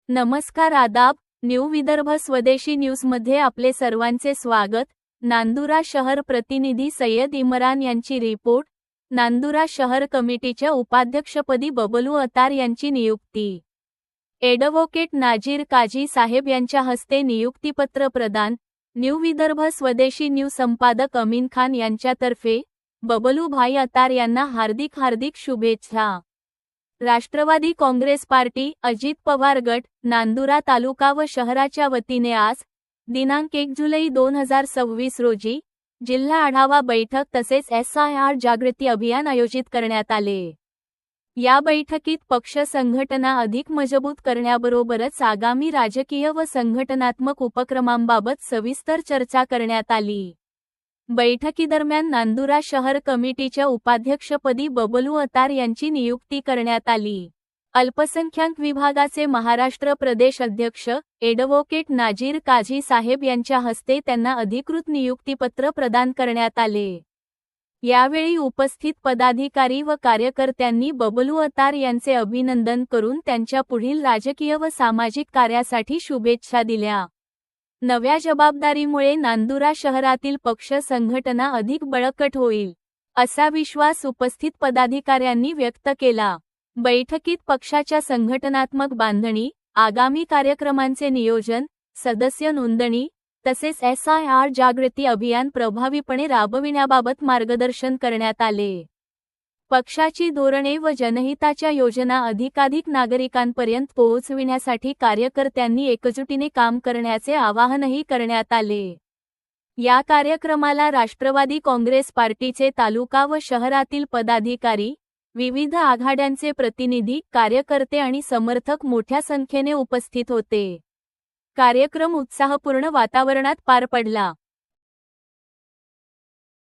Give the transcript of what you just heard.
नमस्कार आदाब, न्यू विदर्भ स्वदेशी न्यूजमध्ये आपले सर्वांचे स्वागत। नांदुरा शहर प्रतिनिधी सय्यद इम्रान यांची रिपोर्ट। नांदुरा शहर कमिटीच्या उपाध्यक्षपदी बबलू अतार यांची नियुक्ती। ॲडव्होकेट नाजीर काझी साहेब यांच्या हस्ते नियुक्तीपत्र प्रदान। न्यू विदर्भ स्वदेशी न्यूज संपादक अमीन खान यांच्यातर्फे बबलू भाई अतार यांना हार्दिक शुभेच्छा। राष्ट्रवादी काँग्रेस पार्टी, अजित पवार गट, नांदुरा तालुका व शहराच्या वतीने आज दिनांक 1 जुलै 2026 रोजी जिल्हा आढावा बैठक तसेच SIR जागृती अभियान आयोजित करण्यात आले। या बैठकीत पक्ष संघटना अधिक मजबूत करण्याबरोबरच आगामी राजकीय व संघटनात्मक उपक्रमांबाबत सविस्तर चर्चा करण्यात आली। बैठकीदरम्यान नांदुरा शहर कमिटीच्या उपाध्यक्षपदी बबलू अतार यांची नियुक्ती करण्यात आली। अल्पसंख्याक विभागाचे महाराष्ट्र प्रदेश अध्यक्ष ॲडव्होकेट नाजीर काझी साहेब यांच्या हस्ते त्यांना अधिकृत नियुक्तीपत्र प्रदान करण्यात आले। यावेळी उपस्थित पदाधिकारी व कार्यकर्त्यांनी बबलू अतार यांचे अभिनंदन करून त्यांच्या पुढील राजकीय व सामाजिक कार्यासाठी शुभेच्छा दिल्या। नव्या जबाबदारीमुळे नांदुरा शहरातील पक्ष संघटना अधिक बळकट होईल, असा विश्वास उपस्थित पदाधिकाऱ्यांनी व्यक्त केला। बैठकीत पक्षाच्या संघटनात्मक बांधणी, आगामी कार्यक्रमांचे नियोजन, सदस्य नोंदणी तसेच SIR जागृती अभियान प्रभावीपणे राबविण्याबाबत मार्गदर्शन करण्यात आले। पक्षाची धोरणे व जनहिताच्या योजना अधिकाधिक नागरिकांपर्यंत पोहोचविण्यासाठी कार्यकर्त्यांनी एकजुटीने काम करण्याचे आवाहनही करण्यात आले। या कार्यक्रमाला राष्ट्रवादी काँग्रेस पार्टीचे तालुका व शहरातील पदाधिकारी, विविध आघाड्यांचे प्रतिनिधी, कार्यकर्ते आणि समर्थक मोठ्या संख्येने उपस्थित होते। कार्यक्रम उत्साहपूर्ण वातावरणात पार पडला।